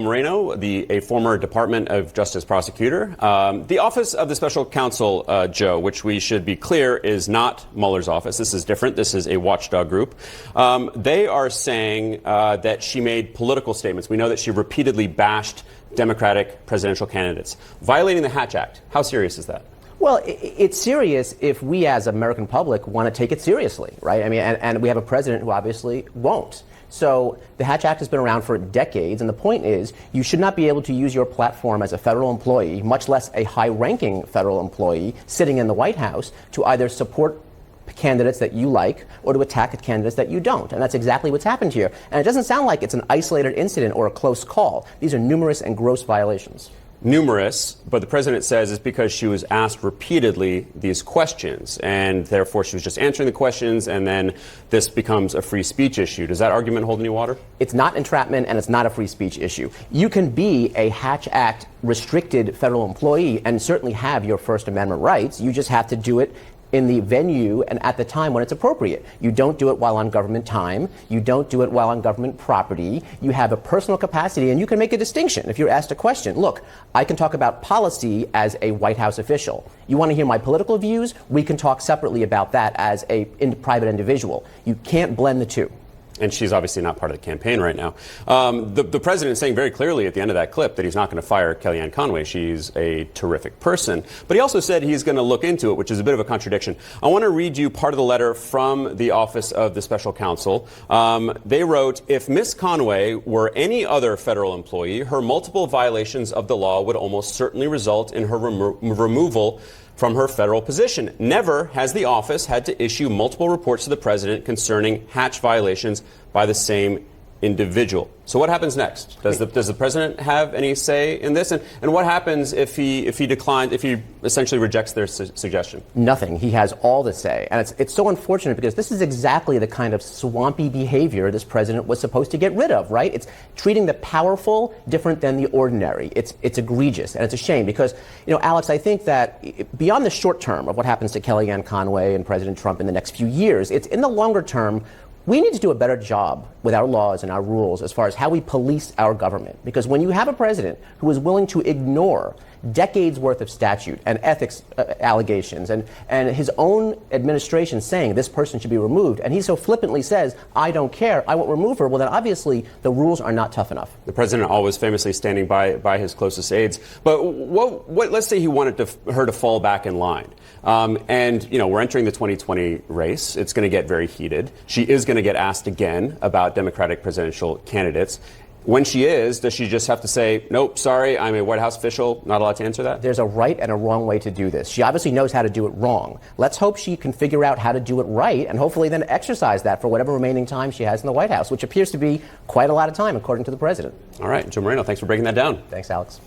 Moreno, a former Department of Justice prosecutor. The Office of the Special Counsel, Joe, which we should be clear is not Mueller's office. This is different. This is a watchdog group. They are saying that she made political statements. We know that she repeatedly bashed Democratic presidential candidates, violating the Hatch Act. How serious is that? Well, it's serious if we as American public want to take it seriously, right? I mean, and we have a president who obviously won't. So the Hatch Act has been around for decades, and the point is you should not be able to use your platform as a federal employee, much less a high-ranking federal employee sitting in the White House, to either support candidates that you like or to attack candidates that you don't. And that's exactly what's happened here. And it doesn't sound like it's an isolated incident or a close call. These are numerous and gross violations. Numerous, but the president says it's because she was asked repeatedly these questions, and therefore she was just answering the questions, and then this becomes a free speech issue. Does that argument hold any water? It's not entrapment, and it's not a free speech issue. You can be a Hatch Act restricted federal employee and certainly have your First Amendment rights. You just have to do it in the venue and at the time when it's appropriate. You don't do it while on government time. You don't do it while on government property. You have a personal capacity, and you can make a distinction. If you're asked a question, look, I can talk about policy as a White House official. You want to hear my political views? We can talk separately about that as a private individual. You can't blend the two. And she's obviously not part of the campaign right now. The president is saying very clearly at the end of that clip that he's not going to fire Kellyanne Conway. She's a terrific person. But he also said he's going to look into it, which is a bit of a contradiction. I want to read you part of the letter from the Office of the Special Counsel. They wrote, if Ms. Conway were any other federal employee, her multiple violations of the law would almost certainly result in her removal from her federal position. Never has the office had to issue multiple reports to the president concerning Hatch violations by the same individual. So what happens next? Does the president have any say in this? And what happens if he declines, if he essentially rejects their suggestion? Nothing. He has all the say. And it's so unfortunate because this is exactly the kind of swampy behavior this president was supposed to get rid of, right? It's treating the powerful different than the ordinary. It's egregious, and it's a shame because, you know, Alex, I think that beyond the short term of what happens to Kellyanne Conway and President Trump in the next few years, it's in the longer term. We need to do a better job with our laws and our rules as far as how we police our government. Because when you have a president who is willing to ignore decades worth of statute and ethics allegations and his own administration saying this person should be removed, and he so flippantly says, I don't care, I won't remove her, well, then obviously the rules are not tough enough. The president always famously standing by his closest aides. But let's say he wanted her to fall back in line. And, you know, we're entering the 2020 race. It's going to get very heated. She is going to get asked again about Democratic presidential candidates. When she is, does she just have to say, nope, sorry, I'm a White House official, not allowed to answer that? There's a right and a wrong way to do this. She obviously knows how to do it wrong. Let's hope she can figure out how to do it right and hopefully then exercise that for whatever remaining time she has in the White House, which appears to be quite a lot of time, according to the president. All right, Joe Moreno, thanks for breaking that down. Thanks, Alex.